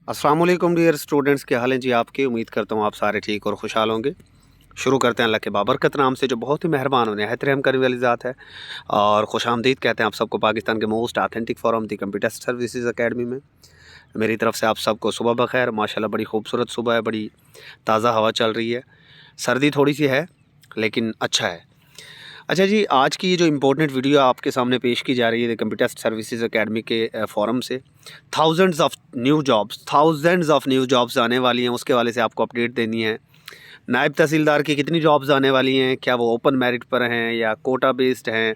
अस्सलाम वालेकुम dear students, क्या हाल हैं जी आपके। उम्मीद करता हूँ आप सारे ठीक और खुशहाल होंगे। शुरू करते हैं अल्लाह के बाबरकत नाम से, जो बहुत ही मेहरबान और निहायत रहम करने वाली ज़ात है। और खुशामदीद कहते हैं आप सबको पाकिस्तान के मोस्ट ऑथेंटिक फोरम दी कंप्यूटर सर्विसेज अकेडमी में। मेरी तरफ से आप सबको सुबह बखैर। माशाल्लाह बड़ी खूबसूरत सुबह है, बड़ी ताज़ा हवा चल रही है। सर्दी थोड़ी सी है लेकिन अच्छा है। अच्छा जी, आज की ये जो इम्पोर्टेंट वीडियो आपके सामने पेश की जा रही है कंप्यूटर सर्विसेज एकेडमी के फोरम से, थाउजेंड्स ऑफ न्यू जॉब्स आने वाली हैं, उसके वाले से आपको अपडेट देनी है। नायब तहसीलदार की कितनी जॉब्स आने वाली हैं, क्या वो ओपन मेरिट पर हैं या कोटा बेस्ड हैं,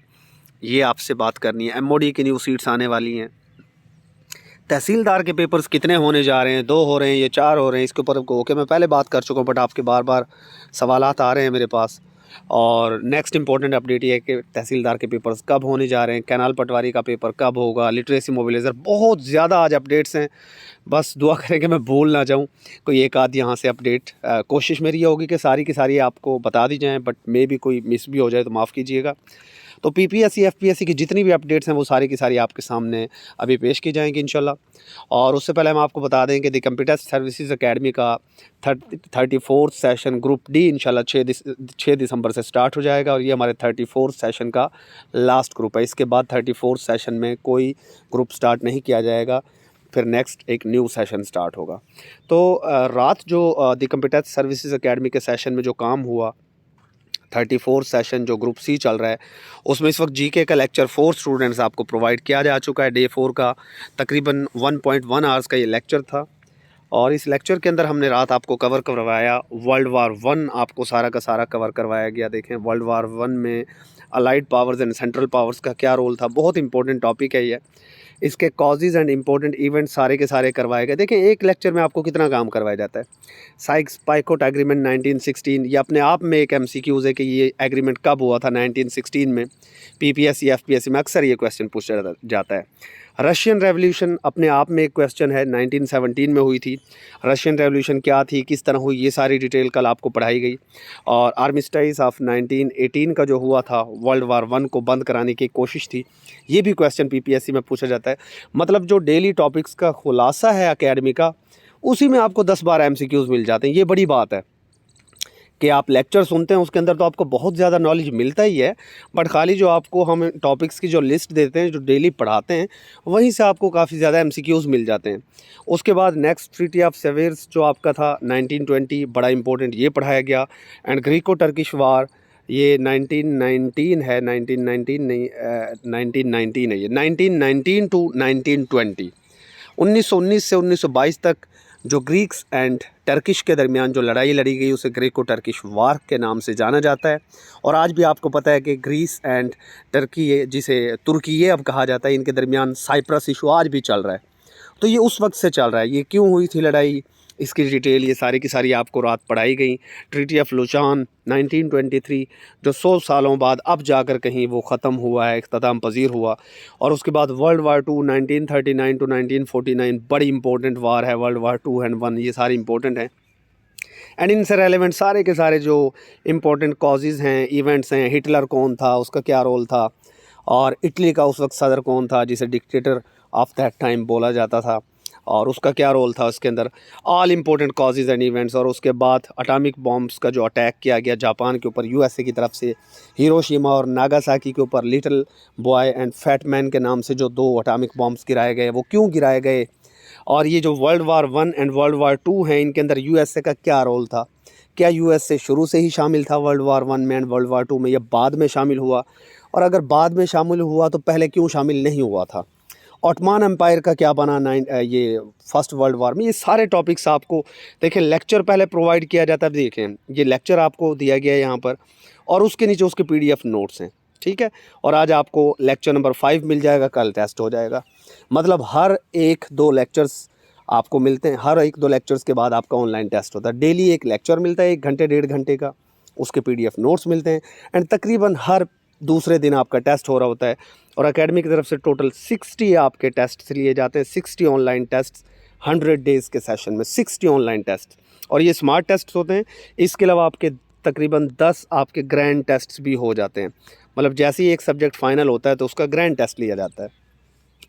ये आपसे बात करनी है। एमओडी की न्यू सीट्स आने वाली हैं। तहसीलदार के पेपर्स कितने होने जा रहे हैं, 2 हो रहे हैं या 4 हो रहे हैं, इसके ऊपर ओके मैं पहले बात कर चुका हूँ, बट आपके बार बार सवालात आ रहे हैं मेरे पास। और नेक्स्ट इंपॉर्टेंट अपडेट ये है कि तहसीलदार के पेपर्स कब होने जा रहे हैं, कैनाल पटवारी का पेपर कब होगा, लिटरेसी मोबिलाइज़र, बहुत ज़्यादा आज अपडेट्स हैं। बस दुआ करें कि मैं भूल ना जाऊं कोई एक आध यहाँ से अपडेट। कोशिश मेरी ये होगी कि सारी की सारी आपको बता दी जाएँ, बट मे भी कोई मिस भी हो जाए तो माफ़ कीजिएगा। तो पीपीएससी एफपीएससी की जितनी भी अपडेट्स हैं वो सारी की सारी आपके सामने अभी पेश की जाएंगी इंशाल्लाह। और उससे पहले हम आपको बता दें कि द कंप्यूटर सर्विसेज एकेडमी का 34th सेशन ग्रुप डी इंशाल्लाह 6 दिसंबर से स्टार्ट हो जाएगा, और ये हमारे 34th सेशन का लास्ट ग्रुप है। इसके बाद 34th सेशन में कोई ग्रुप स्टार्ट नहीं किया जाएगा, फिर नेक्स्ट एक न्यू सेशन स्टार्ट होगा। तो रात जो द कंप्यूटर सर्विसेज एकेडमी के सेशन में जो काम हुआ, 34 सेशन जो ग्रुप सी चल रहा है, उसमें इस वक्त जीके का लेक्चर 4 स्टूडेंट्स आपको प्रोवाइड किया जा चुका है। डे 4 का तकरीबन 1.1 आवर्स का ये लेक्चर था, और इस लेक्चर के अंदर हमने रात आपको कवर करवाया वर्ल्ड वार 1, आपको सारा का सारा कवर करवाया गया। देखें वर्ल्ड वार 1 में allied powers and central powers का क्या रोल था, बहुत इंपॉर्टेंट टॉपिक है ये। इसके कॉजेज़ एंड इंपॉर्टेंट इवेंट सारे के सारे करवाए गए। देखें एक लेक्चर में आपको कितना काम करवाया जाता है। साइक्स-पाइकोट एग्रीमेंट 1916, ये अपने आप में एक एमसीक्यूज़ है कि ये एग्रीमेंट कब हुआ था 1916 में। पीपीएससी एफपीएससी में अक्सर ये क्वेश्चन पूछा जाता है। रशियन रेवोल्यूशन अपने आप में एक क्वेश्चन है, 1917 में हुई थी। रशियन रेवोल्यूशन क्या थी, किस तरह हुई, ये सारी डिटेल कल आपको पढ़ाई गई। और आर्मिस्टाइज ऑफ 1918 का जो हुआ था, वर्ल्ड वार 1 को बंद कराने की कोशिश थी, ये भी क्वेश्चन पीपीएससी में पूछा जाता है। मतलब जो डेली टॉपिक्स का खुलासा है एकेडमी का, उसी में आपको 10-12 एमसीक्यूज़ मिल जाते हैं। ये बड़ी बात है कि आप लेक्चर सुनते हैं, उसके अंदर तो आपको बहुत ज़्यादा नॉलेज मिलता ही है, बट खाली जो आपको हम टॉपिक्स की जो लिस्ट देते हैं, जो डेली पढ़ाते हैं, वहीं से आपको काफ़ी ज़्यादा एमसीक्यूज़ मिल जाते हैं। उसके बाद नेक्स्ट ट्रीटी ऑफ सेवेर्स जो आपका था 1920, बड़ा इंपॉर्टेंट, ये पढ़ाया गया। एंड ग्रीको टर्किश वार, ये 1919 है, 1919 नहीं 1919 है, ये 1919 टू 1920, 1919 से 1922 तक जो ग्रीक्स एंड टर्किश के दरमियान जो लड़ाई लड़ी गई, उसे ग्रीको टर्किश वार के नाम से जाना जाता है। और आज भी आपको पता है कि ग्रीस एंड टर्की, जिसे तुर्की ये अब कहा जाता है, इनके दरमियान साइप्रस इशू आज भी चल रहा है। तो ये उस वक्त से चल रहा है। ये क्यों हुई थी लड़ाई, इसकी डिटेल ये सारी की सारी आपको रात पढ़ाई गई। ट्रीटी ऑफ लुचान 1923, जो 100 सालों बाद अब जाकर कहीं वो ख़त्म हुआ है, इख्तिताम पजीर हुआ। और उसके बाद वर्ल्ड वार 2 1939 टू 1949, बड़ी इंपॉर्टेंट वार है वर्ल्ड वार 2 एंड 1, ये सारी इंपॉर्टेंट हैं। एंड इनसे रेलेवेंट सारे के सारे जो इंपॉर्टेंट कॉजेज़ हैं, इवेंट्स हैं। हिटलर कौन था, उसका क्या रोल था, और इटली का उस वक्त सदर कौन था जिसे डिक्टेटर ऑफ दैट टाइम बोला जाता था, और उसका क्या रोल था उसके अंदर, all important causes and events. और उसके बाद एटॉमिक बॉम्ब्स का जो अटैक किया गया जापान के ऊपर यूएसए की तरफ से, हिरोशिमा और नागासाकी के ऊपर little boy and fat man के नाम से जो 2 एटॉमिक बॉम्ब्स गिराए गए, वो क्यों गिराए गए। और ये जो world war 1 and world war 2 हैं, इनके अंदर यूएसए का क्या रोल था, क्या यूएसए शुरू से ही शामिल था वर्ल्ड वार 1 में एंड वर्ल्ड वार 2 में, या बाद में शामिल हुआ, और अगर बाद में शामिल हुआ तो पहले क्यों शामिल नहीं हुआ था। ऑटोमान एम्पायर का क्या बना ये फर्स्ट वर्ल्ड वार में। ये सारे टॉपिक्स आपको देखें लेक्चर पहले प्रोवाइड किया जाता है। देखें ये लेक्चर आपको दिया गया है यहाँ पर, और उसके नीचे उसके पीडीएफ नोट्स हैं, ठीक है। और आज आपको लेक्चर नंबर 5 मिल जाएगा, कल टेस्ट हो जाएगा। मतलब हर 1-2 लेक्चर्स आपको मिलते हैं, हर 1-2 लेक्चर्स के बाद आपका ऑनलाइन टेस्ट होता है। डेली एक लेक्चर मिलता है 1 घंटे 1.5 घंटे का, उसके पीडीएफ नोट्स मिलते हैं, एंड तकरीबन हर दूसरे दिन आपका टेस्ट हो रहा होता है। और एकेडमी की तरफ से टोटल 60 आपके टेस्ट लिए जाते हैं, 60 ऑनलाइन टेस्ट 100 डेज़ के सेशन में, 60 ऑनलाइन टेस्ट, और ये स्मार्ट टेस्ट होते हैं। इसके अलावा आपके तकरीबन 10 आपके ग्रैंड टेस्ट भी हो जाते हैं। मतलब जैसे ही एक सब्जेक्ट फाइनल होता है तो उसका ग्रैंड टेस्ट लिया जाता है।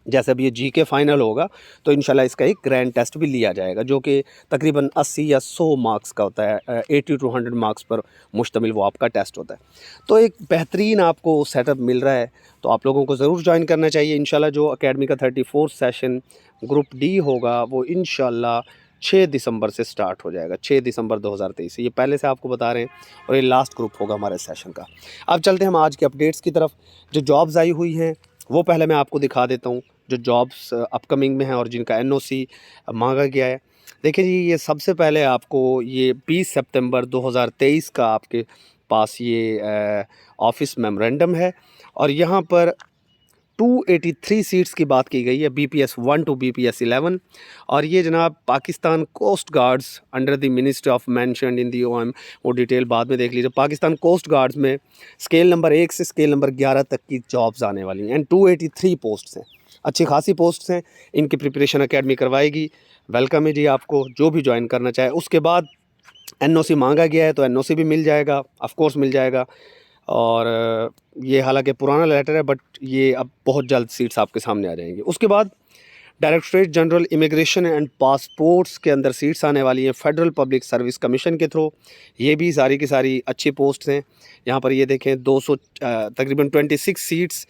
जैसे अब ये जीके फाइनल होगा तो इंशाल्लाह इसका एक ग्रैंड टेस्ट भी लिया जाएगा, जो कि तकरीबन 80 या 100 मार्क्स का होता है। 80 टू 100 मार्क्स पर मुश्तमिल वो आपका टेस्ट होता है। तो एक बेहतरीन आपको सेटअप मिल रहा है, तो आप लोगों को ज़रूर ज्वाइन करना चाहिए। इंशाल्लाह जो अकेडमी का 34 सेशन ग्रुप डी होगा वो इंशाल्लाह 6 दिसंबर से स्टार्ट हो जाएगा, 6 दिसंबर 2023 से, ये पहले से आपको बता रहे हैं, और ये लास्ट ग्रुप होगा हमारे सेशन का। अब चलते हैं हम आज के अपडेट्स की तरफ। जो जॉब्स आई हुई हैं वो पहले मैं आपको दिखा देता हूँ, जो जॉब्स अपकमिंग में हैं और जिनका एनओसी मांगा गया है। देखिए जी, ये सबसे पहले आपको ये 20 सितंबर 2023 का आपके पास ये ऑफिस मेमोरेंडम है, और यहाँ पर 283 सीट्स की बात की गई है, BPS 1 टू BPS 11। और ये जनाब Pakistan coast guards under the ministry of mentioned in the OM, वो डिटेल बाद में देख लीजिए। पाकिस्तान कोस्ट गार्ड्स में स्केल नंबर 1 से स्केल नंबर 11 तक की जॉब्स आने वाली हैं, एंड 283 पोस्ट्स हैं, अच्छी खासी पोस्ट्स हैं। इनकी प्रिपरेशन अकेडमी करवाएगी। वेलकम है जी आपको, जो भी ज्वाइन करना चाहे। उसके बाद एनओसी मांगा गया है तो एनओसी भी मिल जाएगा, ऑफ कोर्स मिल जाएगा। और ये हालांकि पुराना लेटर है, बट ये अब बहुत जल्द सीट्स आपके सामने आ जाएंगी। उसके बाद directorate general immigration and passports के अंदर सीट्स आने वाली हैं फेडरल पब्लिक सर्विस कमीशन के थ्रू। ये भी सारी की सारी अच्छी पोस्ट्स हैं। यहाँ पर ये देखें, 200 तकरीबन 26 सीट्स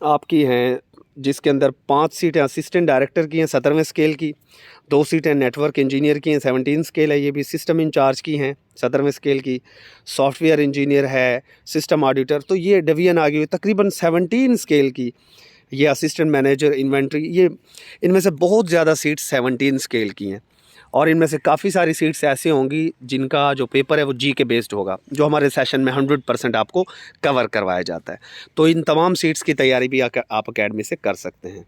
आपकी हैं, जिसके अंदर 5 सीटें असिस्टेंट डायरेक्टर की हैं 17वें स्केल की, 2 सीटें नेटवर्क इंजीनियर की हैं 17 स्केल है, ये भी सिस्टम इंचार्ज की हैं 17वें स्केल की, सॉफ्टवेयर इंजीनियर है, सिस्टम ऑडिटर, तो ये डिवीजन आ गई हुई तकरीबन 17 स्केल की। ये असिस्टेंट मैनेजर इन्वेंट्री, ये इनमें से बहुत ज़्यादा सीट्स 17 स्केल की हैं, और इनमें से काफ़ी सारी सीट्स ऐसी होंगी जिनका जो पेपर है वो जी के बेस्ड होगा, जो हमारे सेशन में 100% आपको कवर करवाया जाता है। तो इन तमाम सीट्स की तैयारी भी आप अकेडमी से कर सकते हैं।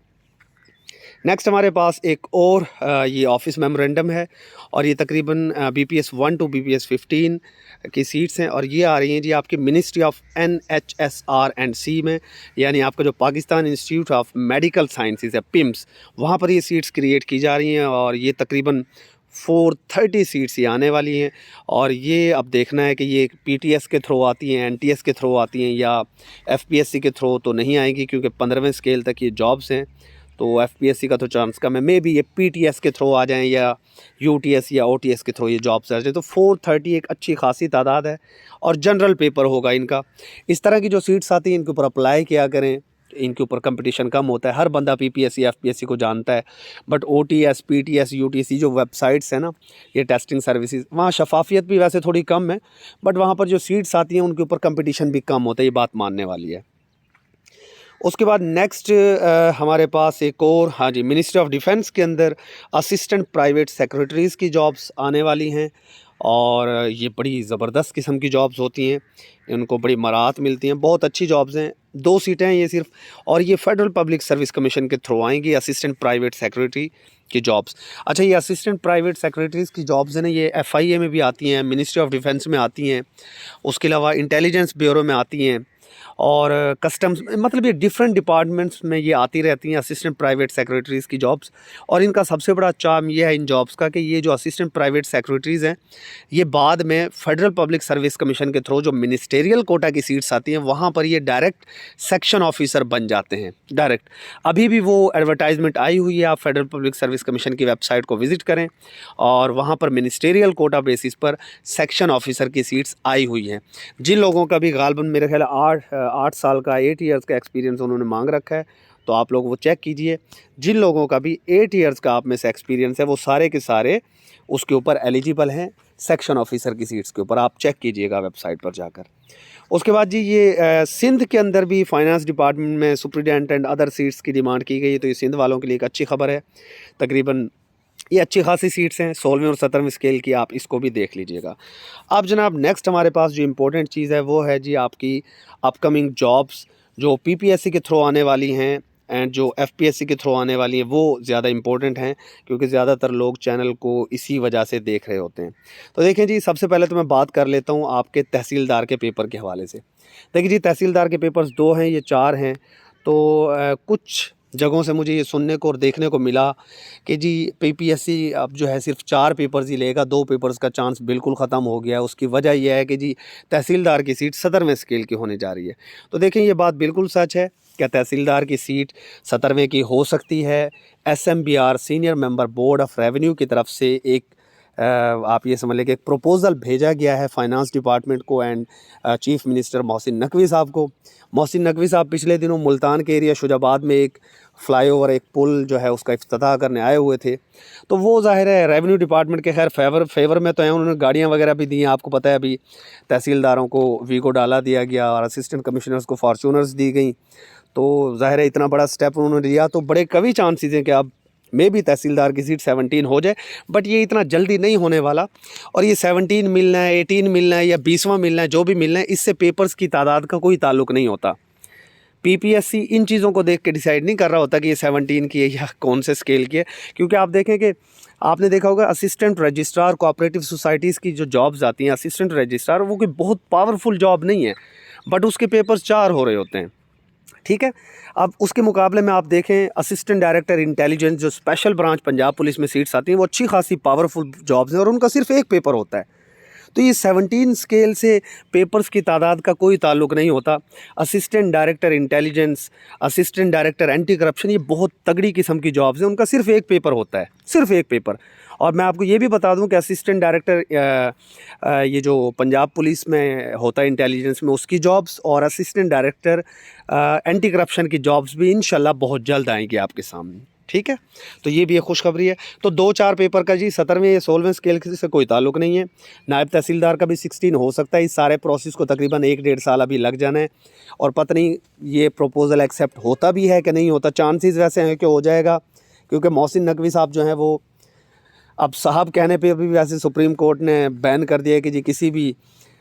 नेक्स्ट हमारे पास एक और ये ऑफिस मेमोरेंडम है, और ये तकरीबन BPS 1 टू BPS 15 की सीट्स हैं, और ये आ रही हैं जी आपकी मिनिस्ट्री ऑफ NHSR&C में, यानी आपका जो Pakistan institute of medical sciences है, PIMS, वहाँ पर ये सीट्स क्रिएट की जा रही हैं, और ये तकरीबन 430 सीट्स ये आने वाली हैं। और ये अब देखना है कि ये PTS के थ्रू आती हैं, NTS के थ्रू आती हैं, या FPSC के थ्रू तो नहीं आएंगी, क्योंकि 15वें स्केल तक ये जॉब्स हैं, तो FPSC का तो चांस कम है। मे बी ये PTS के थ्रू आ जाएँ, या UTS या OTS के थ्रू ये जॉब्स आ जाए। तो 430 एक अच्छी खासी तादाद है, और जनरल पेपर होगा इनका। इस तरह की जो सीट्स आती हैं इनके ऊपर अप्लाई किया करें, इनके ऊपर कंपटीशन कम होता है। हर बंदा PPSC FPSC को जानता है, बट OTS PTS UTC जो वेबसाइट्स हैं ना, ये टेस्टिंग सर्विसेज, वहाँ शफाफियत भी वैसे थोड़ी कम है, बट वहाँ पर जो सीट्स आती हैं उनके ऊपर कंपटीशन भी कम होता है, ये बात मानने वाली है। उसके बाद नेक्स्ट हमारे पास एक और, हाँ जी, मिनिस्ट्री ऑफ डिफेंस के अंदर असिस्टेंट प्राइवेट सेक्रेटरीज़ की जॉब्स आने वाली हैं, और ये बड़ी ज़बरदस्त किस्म की जॉब्स होती हैं, इनको बड़ी मराहत मिलती हैं, बहुत अच्छी जॉब्स हैं। 2 सीटें हैं ये सिर्फ, और ये फेडरल पब्लिक सर्विस कमीशन के थ्रू आएंगी, असिस्टेंट प्राइवेट सेक्रेटरी की जॉब्स। अच्छा, ये असिस्टेंट प्राइवेट सेक्रेटरीज़ की जॉब्स हैं ना, ये FIA में भी आती हैं, मिनिस्ट्री ऑफ डिफेंस में आती हैं, उसके अलावा इंटेलिजेंस ब्यूरो में आती हैं, और कस्टम्स, मतलब ये डिफरेंट डिपार्टमेंट्स में ये आती रहती हैं असिस्टेंट प्राइवेट सेक्रेटरीज़ की जॉब्स। और इनका सबसे बड़ा चार्म ये है इन जॉब्स का कि ये जो असिस्टेंट प्राइवेट सेक्रेटरीज़ हैं, ये बाद में फेडरल पब्लिक सर्विस कमीशन के थ्रू जो मिनिस्टेरियल कोटा की सीट्स आती हैं, वहाँ पर ये डायरेक्ट सेक्शन ऑफिसर बन जाते हैं, डायरेक्ट। अभी भी वो एडवर्टाइजमेंट आई हुई है, आप फेडरल पब्लिक सर्विस कमीशन की वेबसाइट को विज़िट करें, और वहाँ पर मिनिस्टेरियल कोटा बेसिस पर सेक्शन ऑफिसर की सीट्स आई हुई हैं। जिन लोगों का भी गालबन मेरे ख्याल 8 साल का 8 इयर्स का एक्सपीरियंस उन्होंने मांग रखा है, तो आप लोग वो चेक कीजिए। जिन लोगों का भी 8 इयर्स का आप में से एक्सपीरियंस है, वो सारे के सारे उसके ऊपर एलिजिबल हैं, सेक्शन ऑफिसर की सीट्स के ऊपर। आप चेक कीजिएगा वेबसाइट पर जाकर। उसके बाद जी ये सिंध के अंदर भी फाइनेंस डिपार्टमेंट में सुप्रिटेंडेंट एंड अदर सीट्स की डिमांड की गई है, तो ये सिंध वालों के लिए एक अच्छी खबर है। तकरीबन ये अच्छी खासी सीट्स हैं, 16वें और 17वें स्केल की, आप इसको भी देख लीजिएगा। अब जनाब नेक्स्ट हमारे पास जो इम्पोर्टेंट चीज़ है वो है जी आपकी अपकमिंग जॉब्स, जो PPSC के थ्रू आने वाली हैं, एंड जो FPSC के थ्रू आने वाली हैं, वो ज़्यादा इंपॉर्टेंट हैं, क्योंकि ज़्यादातर लोग चैनल को इसी वजह से देख रहे होते हैं। तो देखें जी, सबसे पहले तो मैं बात कर लेता हूँ आपके तहसीलदार के पेपर के हवाले से। देखिए जी, तहसीलदार के पेपर्स 2 हैं, ये 4 हैं, तो कुछ जगहों से मुझे ये सुनने को और देखने को मिला कि जी पीपीएससी अब जो है सिर्फ 4 पेपर्स ही लेगा, 2 पेपर्स का चांस बिल्कुल ख़त्म हो गया है। उसकी वजह यह है कि जी तहसीलदार की सीट 17वें स्केल की होने जा रही है। तो देखें ये बात बिल्कुल सच है। क्या तहसीलदार की सीट 17वें की हो सकती है? SMBR senior member board of revenue की तरफ से एक आप ये समझ लें कि एक प्रपोज़ल भेजा गया है फाइनेंस डिपार्टमेंट को and chief minister Mohsin Naqvi साहब को। मोहसिन नकवी साहब पिछले दिनों मुल्तान के एरिया शुजाबाद में एक फ़्लाईओवर, एक पुल जो है उसका इफ्तिताह करने आए हुए थे। तो वो ज़ाहिर है रेवेन्यू डिपार्टमेंट के खैर फेवर में तो हैं, उन्होंने गाड़ियाँ वगैरह भी दी हैं। आपको पता है अभी तहसीलदारों को वीगो डाला दिया गया और असिस्टेंट कमिश्नर्स को फॉर्च्यूनर्स दी गई। तो ज़ाहिर है इतना बड़ा स्टेप उन्होंने लिया, तो बड़े कभी चांसेस हैं कि अब मे भी तहसीलदार की सीट 17 हो जाए, बट ये इतना जल्दी नहीं होने वाला। और ये 17 मिलना है, 18 मिलना है या 20वां मिलना है, जो भी मिलना है, इससे पेपर्स की तादाद का कोई ताल्लुक़ नहीं होता। पीपीएससी इन चीज़ों को देख के डिसाइड नहीं कर रहा होता कि ये 17 की है या कौन से स्केल की है। क्योंकि आप देखें कि आपने देखा होगा असिस्टेंट रजिस्ट्रार कोऑपरेटिव सोसाइटीज़ की जो जॉब्स आती हैं, असिस्टेंट रजिस्ट्रार, वो कोई बहुत पावरफुल जॉब नहीं है, बट उसके पेपर्स 4 हो रहे होते हैं। ठीक है। अब उसके मुकाबले में आप देखें असिस्टेंट डायरेक्टर इंटेलिजेंस जो स्पेशल ब्रांच पंजाब पुलिस में सीट्स आती हैं, वो अच्छी खासी पावरफुल जॉब्स हैं और उनका सिर्फ एक पेपर होता है। तो ये 17 स्केल से पेपर्स की तादाद का कोई ताल्लुक़ नहीं होता। Assistant director intelligence, assistant director anti corruption, ये बहुत तगड़ी किस्म की जॉब्स हैं, उनका सिर्फ एक पेपर होता है, सिर्फ एक पेपर। और मैं आपको ये भी बता दूं कि असिस्टेंट डायरेक्टर ये जो पंजाब पुलिस में होता है इंटेलिजेंस में, उसकी जॉब्स और असिस्टेंट डायरेक्टर एंटी करप्शन की जॉब्स भी इंशाल्लाह बहुत जल्द आएंगी आपके सामने। ठीक है, तो ये भी एक खुशखबरी है। तो 2-4 पेपर का जी 17वें या 16वें स्केल से कोई ताल्लुक़ नहीं है। नायब तहसीलदार का भी 16 हो सकता है। इस सारे प्रोसेस को तकरीबन 1-1.5 साल अभी लग जाना है और पता नहीं ये प्रपोज़ल एक्सेप्ट होता भी है कि नहीं होता। चांसेस वैसे हैं कि हो जाएगा, क्योंकि मोहसिन नकवी साहब जो हैं वो अब साहब कहने पे अभी वैसे सुप्रीम कोर्ट ने बैन कर दिया है कि जी किसी भी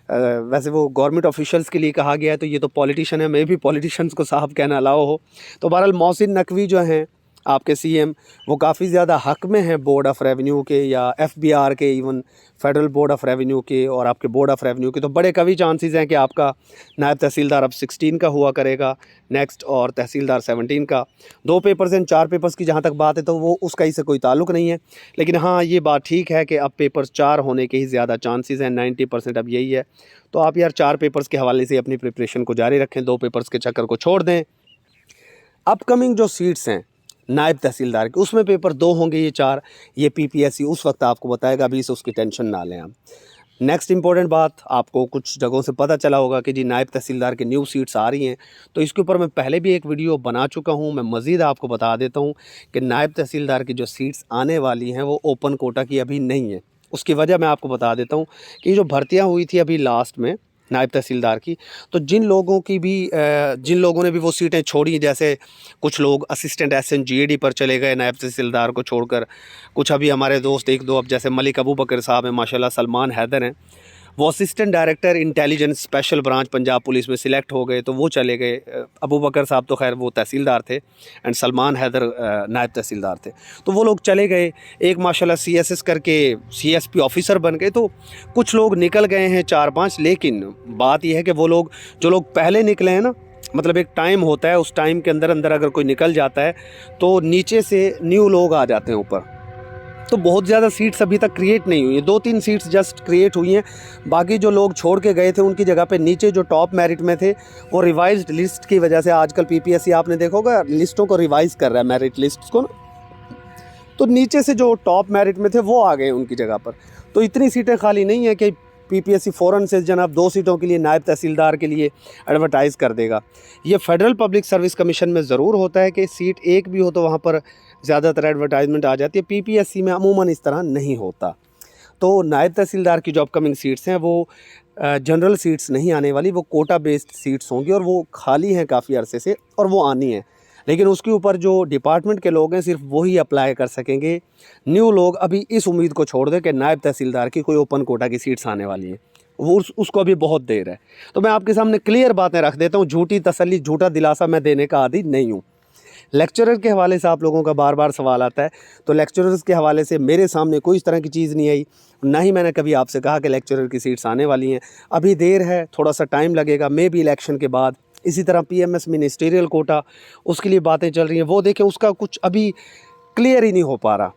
वैसे वो गवर्नमेंट ऑफिशियल्स के लिए कहा गया है, तो ये तो पॉलिटिशियन है, मे भी पॉलिटिशियंस को साहब कहना अलाउ हो। तो बहरहाल मोहसिन नकवी जो हैं आपके सीएम, वो काफ़ी ज़्यादा हक़ में हैं बोर्ड ऑफ़ रेवेन्यू के या एफबीआर के, even federal board of revenue के और आपके बोर्ड ऑफ़ रेवेन्यू के। तो बड़े कभी चांसेस हैं कि आपका नायब तहसीलदार अब 16 का हुआ करेगा नेक्स्ट, और तहसीलदार 17 का। 2 पेपर्स हैं, 4 पेपर्स की जहाँ तक बात है तो वो उसका इससे कोई ताल्लुक़ नहीं है। लेकिन हाँ, ये बात ठीक है कि अब पेपर्स 4 होने के ही ज़्यादा चांसेस हैं, 90% अब यही है। तो आप यार 4 पेपर्स के हवाले से अपनी प्रिपरेशन को जारी रखें, 2 पेपर्स के चक्कर को छोड़ दें। अपकमिंग जो सीट्स हैं नायब तहसीलदार के, उसमें पेपर 2 होंगे, ये 4 ये पीपीएससी उस वक्त आपको बताएगा, अभी से उसकी टेंशन ना लें आप। नेक्स्ट इंपॉर्टेंट बात, आपको कुछ जगहों से पता चला होगा कि जी नायब तहसीलदार की न्यू सीट्स आ रही हैं, तो इसके ऊपर मैं पहले भी एक वीडियो बना चुका हूं। मैं मज़ीद आपको बता देता हूं कि नायब तहसीलदार की जो सीट्स आने वाली हैं वो ओपन कोटा की अभी नहीं है। उसकी वजह मैं आपको बता देता हूँ कि जो भर्तियाँ हुई थी अभी लास्ट में नायब तहसीलदार की, तो जिन लोगों ने भी वो सीटें छोड़ी, जैसे कुछ लोग असिस्टेंट एसएनजीएडी पर चले गए नायब तहसीलदार को छोड़कर, कुछ अभी हमारे दोस्त 1-2 अब जैसे मलिक अबू बकर साहब हैं, माशाल्लाह सलमान हैदर हैं, वो assistant director intelligence special branch Punjab police में सिलेक्ट हो गए, तो वो चले गए। अबू बकर साहब तो खैर वो तहसीलदार थे एंड सलमान हैदर नायब तहसीलदार थे, तो वो लोग चले गए। एक माशाल्लाह सीएसएस करके सीएसपी ऑफिसर बन गए। तो कुछ लोग निकल गए हैं 4-5, लेकिन बात यह है कि वो लोग जो लोग पहले निकले हैं ना, मतलब एक टाइम होता है, उस टाइम के अंदर अगर कोई निकल जाता है तो नीचे से न्यू लोग आ जाते हैं ऊपर। तो बहुत ज़्यादा सीट्स अभी तक क्रिएट नहीं हुई है, 2-3 सीट्स जस्ट क्रिएट हुई हैं। बाकी जो लोग छोड़ के गए थे उनकी जगह पे नीचे जो टॉप मेरिट में थे, वो रिवाइज्ड लिस्ट की वजह से, आजकल पीपीएससी आपने देखा होगा लिस्टों को रिवाइज़ कर रहा है, मेरिट लिस्ट्स को ना, तो नीचे से जो टॉप मेरिट में थे वो आ गए उनकी जगह पर। तो इतनी सीटें खाली नहीं है कि पीपीएससी फ़ौरन से जनाब 2 सीटों के लिए नायब तहसीलदार के लिए एडवर्टाइज़ कर देगा। ये फेडरल पब्लिक सर्विस कमीशन में ज़रूर होता है कि सीट एक भी हो तो वहाँ पर ज़्यादातर एडवर्टाइजमेंट आ जाती है। पीपीएससी में अमूमन इस तरह नहीं होता। तो नायब तहसीलदार की जो अपकमिंग सीट्स हैं वो जनरल सीट्स नहीं आने वाली, वो कोटा बेस्ड सीट्स होंगी और वो खाली हैं काफ़ी अरसे से और वो आनी है। लेकिन उसके ऊपर जो डिपार्टमेंट के लोग हैं सिर्फ वही अप्लाई कर सकेंगे। न्यू लोग अभी इस उम्मीद को छोड़ दें कि नायब तहसीलदार की कोई ओपन कोटा की सीट्स आने वाली हैं, वो उसको अभी बहुत देर है। तो मैं आपके सामने क्लियर बातें रख देता हूँ, झूठी तसल्ली, झूठा दिलासा मैं देने का आदी नहीं हूँ। लेक्चरर के हवाले से आप लोगों का बार बार सवाल आता है, तो लेक्चरर्स के हवाले से मेरे सामने कोई इस तरह की चीज़ नहीं आई, ना ही मैंने कभी आपसे कहा कि लेक्चरर की सीट्स आने वाली हैं। अभी देर है, थोड़ा सा टाइम लगेगा, मे भी इलेक्शन के बाद इसी तरह PMS मिनिस्ट्रियल कोटा, उसके लिए बातें चल रही हैं, वो देखें उसका कुछ अभी क्लियर ही नहीं हो पा रहा।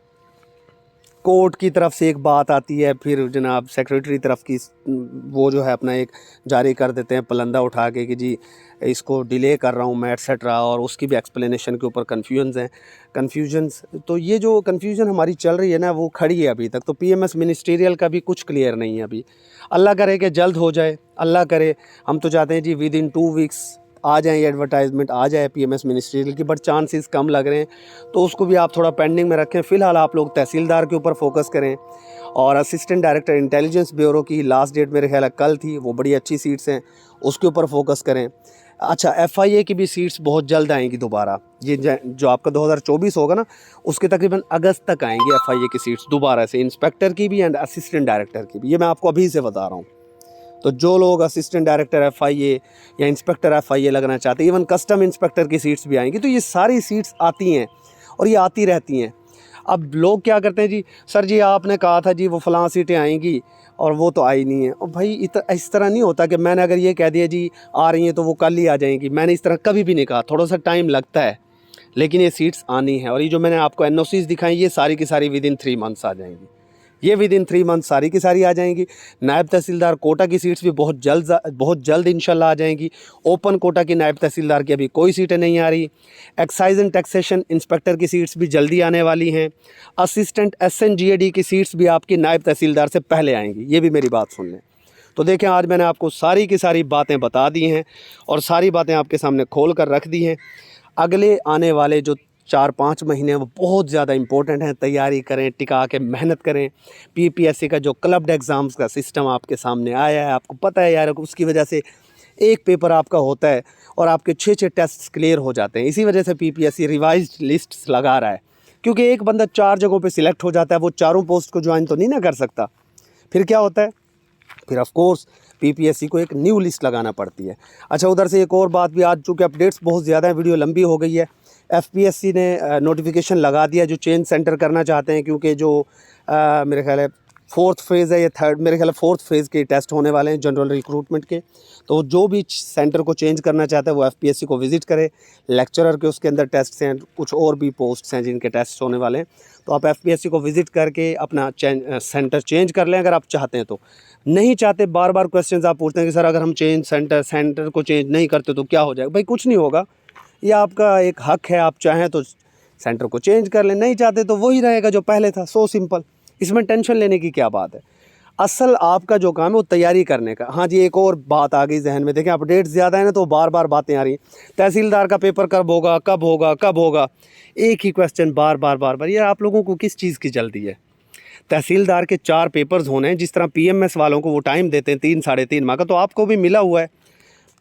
कोर्ट की तरफ से एक बात आती है, फिर जनाब सेक्रेटरी तरफ की वो जो है अपना एक जारी कर देते हैं पलंदा उठा के कि जी इसको डिले कर रहा हूँ मैं एटसेट्रा, और उसकी भी एक्सप्लेनेशन के ऊपर कन्फ्यूजन्स। तो ये जो कन्फ्यूजन हमारी चल रही है ना वो खड़ी है अभी तक। तो PMS मिनिस्ट्रियल का भी कुछ क्लियर नहीं है अभी। अल्लाह करे कि जल्द हो जाए, अल्लाह करे। हम तो चाहते हैं जी विद इन 2 वीक्स आ जाए, ये एडवर्टाइजमेंट आ जाए PMS मिनिस्ट्रियल की, बट चांसेस कम लग रहे हैं। तो उसको भी आप थोड़ा पेंडिंग में रखें। फ़िलहाल आप लोग तहसीलदार के ऊपर फोकस करें, और असिस्टेंट डायरेक्टर इंटेलिजेंस ब्यूरो की लास्ट डेट मेरे ख्याल है कल थी, वो बड़ी अच्छी सीट्स हैं, उसके ऊपर फोकस करें। अच्छा, FIA की भी सीट्स बहुत जल्द आएंगी दोबारा। ये जो आपका 2024 होगा ना, उसके तकरीबन अगस्त तक आएंगी FIA की सीट्स दोबारा से, इंस्पेक्टर की भी एंड असिस्टेंट डायरेक्टर की भी। ये मैं आपको अभी से बता रहा हूँ। तो जो लोग असिस्टेंट डायरेक्टर FIA या इंस्पेक्टर FIA लगना चाहते हैं, इवन कस्टम इंस्पेक्टर की सीट्स भी आएंगी। तो ये सारी सीट्स आती हैं और ये आती रहती हैं। अब लोग क्या करते हैं जी, सर जी आपने कहा था जी वो फ़लाँ सीटें आएंगी और वो तो आई नहीं है। और भाई इस तरह नहीं होता कि मैंने अगर ये कह दिया जी आ रही हैं तो वो कल ही आ जाएंगी। मैंने इस तरह कभी भी नहीं कहा, थोड़ा सा टाइम लगता है, लेकिन ये सीट्स आनी है। और ये जो मैंने आपको NOCs दिखाई, ये सारी की सारी विद इन 3 मंथ्स आ जाएंगी। ये विद इन 3 मंथ सारी की सारी आ जाएंगी। नायब तहसीलदार कोटा की सीट्स भी बहुत जल्द इंशाल्लाह आ जाएंगी। ओपन कोटा की नायब तहसीलदार की अभी कोई सीटें नहीं आ रही। एक्साइज एंड टैक्सेशन इंस्पेक्टर की सीट्स भी जल्दी आने वाली हैं। असिस्टेंट SNGAD की सीट्स भी आपकी नायब तहसीलदार से पहले आएंगी। ये भी मेरी बात सुन लें। तो देखें, आज मैंने आपको सारी की सारी बातें बता दी हैं और सारी बातें आपके सामने खोल कर रख दी हैं। अगले आने वाले जो 4-5 महीने वो बहुत ज़्यादा इंपॉर्टेंट हैं। तैयारी करें, टिका के मेहनत करें। PPSC का जो क्लब्ड एग्ज़ाम्स का सिस्टम आपके सामने आया है, आपको पता है यार, उसकी वजह से एक पेपर आपका होता है और आपके 6-6 टेस्ट क्लियर हो जाते हैं। इसी वजह से PPSC रिवाइज्ड लिस्ट्स लगा रहा है, क्योंकि एक बंदा 4 जगहों पे सिलेक्ट हो जाता है, वो चारों पोस्ट को ज्वाइन तो नहीं ना कर सकता। फिर क्या होता है, फिर ऑफ कोर्स PPSC को एक न्यू लिस्ट लगाना पड़ती है। अच्छा, उधर से एक और बात भी, आज चूँकि अपडेट्स बहुत ज़्यादा है, वीडियो लंबी हो गई है। FPSC ने नोटिफिकेशन लगा दिया जो चेंज सेंटर करना चाहते हैं, क्योंकि जो मेरे ख्याल है 4th फेज़ है या 3rd, मेरे ख्याल है 4th फेज़ के टेस्ट होने वाले हैं जनरल रिक्रूटमेंट के। तो जो भी सेंटर को चेंज करना चाहता है वो FPSC को विज़िट करे। लेक्चरर के उसके अंदर टेस्ट हैं, कुछ और भी पोस्ट्स हैं जिनके टेस्ट होने वाले हैं। तो आप FPSC को विज़िट करके अपना सेंटर चेंज कर लें अगर आप चाहते हैं तो। नहीं चाहते, बार बार क्वेश्चन आप पूछते हैं कि सर अगर हम सेंटर को चेंज नहीं करते तो क्या हो जाएगा। भाई कुछ नहीं होगा, ये आपका एक हक है। आप चाहें तो सेंटर को चेंज कर लें, नहीं चाहते तो वही रहेगा जो पहले था। सो सिंपल, इसमें टेंशन लेने की क्या बात है। असल आपका जो काम है वो तैयारी करने का। हाँ जी, एक और बात आ गई जहन में, देखें अपडेट ज़्यादा है ना तो बार बार बातें आ रही हैं। तहसीलदार का पेपर कब होगा, कब होगा, कब होगा, एक ही क्वेश्चन बार बार। यार आप लोगों को किस चीज़ की जल्दी है। तहसीलदार के 4 पेपर्स होने हैं, जिस तरह PMS वालों को वो टाइम देते हैं 3-3.5 माह का, तो आपको भी मिला हुआ है।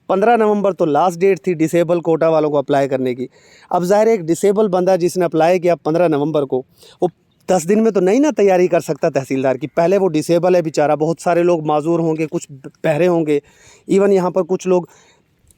15 नवंबर तो लास्ट डेट थी डिसेबल कोटा वालों को अप्लाई करने की। अब ज़ाहिर है एक डिसेबल बंदा जिसने अप्लाई किया 15 नवंबर को, वो 10 दिन में तो नहीं ना तैयारी कर सकता तहसीलदार की। पहले वो डिसेबल है बेचारा, बहुत सारे लोग माजूर होंगे, कुछ बहरे होंगे, इवन यहाँ पर कुछ लोग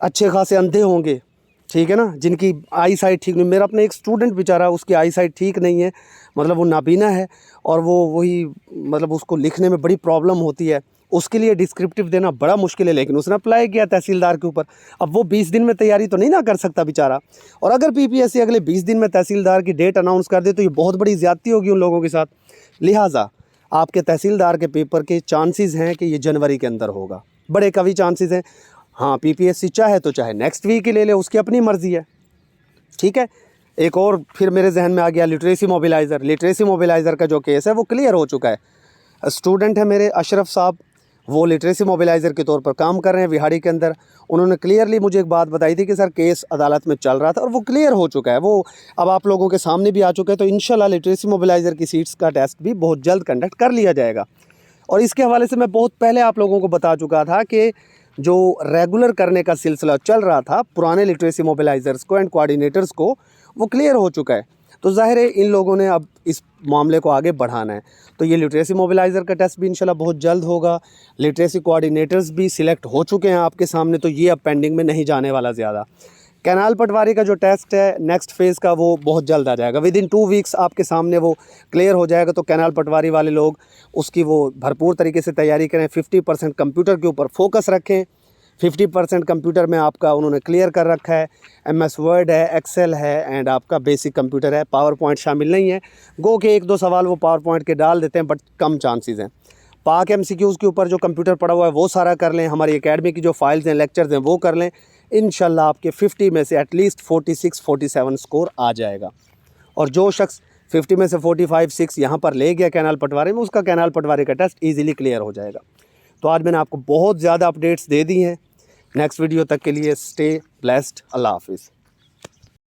अच्छे खासे अंधे होंगे, ठीक है ना, जिनकी आई साइट ठीक नहीं। मेरा अपना एक स्टूडेंट बेचारा, उसकी आई साइट ठीक नहीं है, मतलब वो नाबीना है, और वो वही मतलब उसको लिखने में बड़ी प्रॉब्लम होती है। उसके लिए डिस्क्रिप्टिव देना बड़ा मुश्किल है, लेकिन उसने अप्लाई किया तहसीलदार के ऊपर। अब वो 20 दिन में तैयारी तो नहीं ना कर सकता बेचारा। और अगर PPSC अगले 20 दिन में तहसीलदार की डेट अनाउंस कर दे तो ये बहुत बड़ी ज़्यादती होगी उन लोगों के साथ। लिहाजा आपके तहसीलदार के पेपर के चांसेस हैं कि ये जनवरी के अंदर होगा, बड़े कभी चांसेस हैं। हाँ, PPSC चाहे तो चाहे नेक्स्ट वीक ही ले ले, उसकी अपनी मर्ज़ी है, ठीक है। एक और फिर मेरे जहन में आ गया लिटरेसी मोबिलाइज़र का जो केस है वो क्लियर हो चुका है। स्टूडेंट है मेरे अशरफ साहब, वो लिटरेसी मोबिलाइज़र के तौर पर काम कर रहे हैं विहाड़ी के अंदर। उन्होंने क्लियरली मुझे एक बात बताई थी कि सर केस अदालत में चल रहा था और वो क्लियर हो चुका है, वो अब आप लोगों के सामने भी आ चुका है। तो इंशाल्लाह लिटरेसी मोबिलाइज़र की सीट्स का टेस्ट भी बहुत जल्द कंडक्ट कर लिया जाएगा। और इसके हवाले से मैं बहुत पहले आप लोगों को बता चुका था कि जो रेगुलर करने का सिलसिला चल रहा था पुराने लिटरेसी मोबिलाइज़र्स को एंड कोऑर्डिनेटर्स को, वो क्लियर हो चुका है। तो ज़ाहिर है इन लोगों ने अब इस मामले को आगे बढ़ाना है। तो ये लिटरेसी मोबिलाइज़र का टेस्ट भी इंशाल्लाह बहुत जल्द होगा। लिटरेसी कोऑर्डिनेटर्स भी सिलेक्ट हो चुके हैं आपके सामने, तो ये अब पेंडिंग में नहीं जाने वाला ज़्यादा। कैनाल पटवारी का जो टेस्ट है नेक्स्ट फेज़ का, वो बहुत जल्द आ जाएगा। विद इन 2 वीक्स आपके सामने वो क्लियर हो जाएगा। तो कैनाल पटवारी वाले लोग उसकी वो भरपूर तरीके से तैयारी करें। 50% कंप्यूटर के ऊपर फोकस रखें। 50% कंप्यूटर में आपका उन्होंने क्लियर कर रखा है। MS वर्ड है, एक्सेल है एंड आपका बेसिक कंप्यूटर है। पावर पॉइंट शामिल नहीं है। गो के 1-2 सवाल वो पावर पॉइंट के डाल देते हैं, बट कम चांसेस हैं। पाक MCQs के ऊपर जो कंप्यूटर पड़ा हुआ है वो सारा कर लें। हमारी एकेडमी की जो फाइल्स हैं, लेक्चर्स हैं, वो कर लें। इंशाल्लाह आपके 50 में से एटलीस्ट 46-47 स्कोर आ जाएगा। और जो शख्स 50 में से 45-6 यहाँ पर ले गया कैनाल पटवारी में, उसका कैनाल पटवारी का टेस्ट ईजिली क्लियर हो जाएगा। तो आज मैंने आपको बहुत ज़्यादा अपडेट्स दे दी हैं। नेक्स्ट वीडियो तक के लिए स्टे ब्लेस्ड। अल्लाह हाफिज़।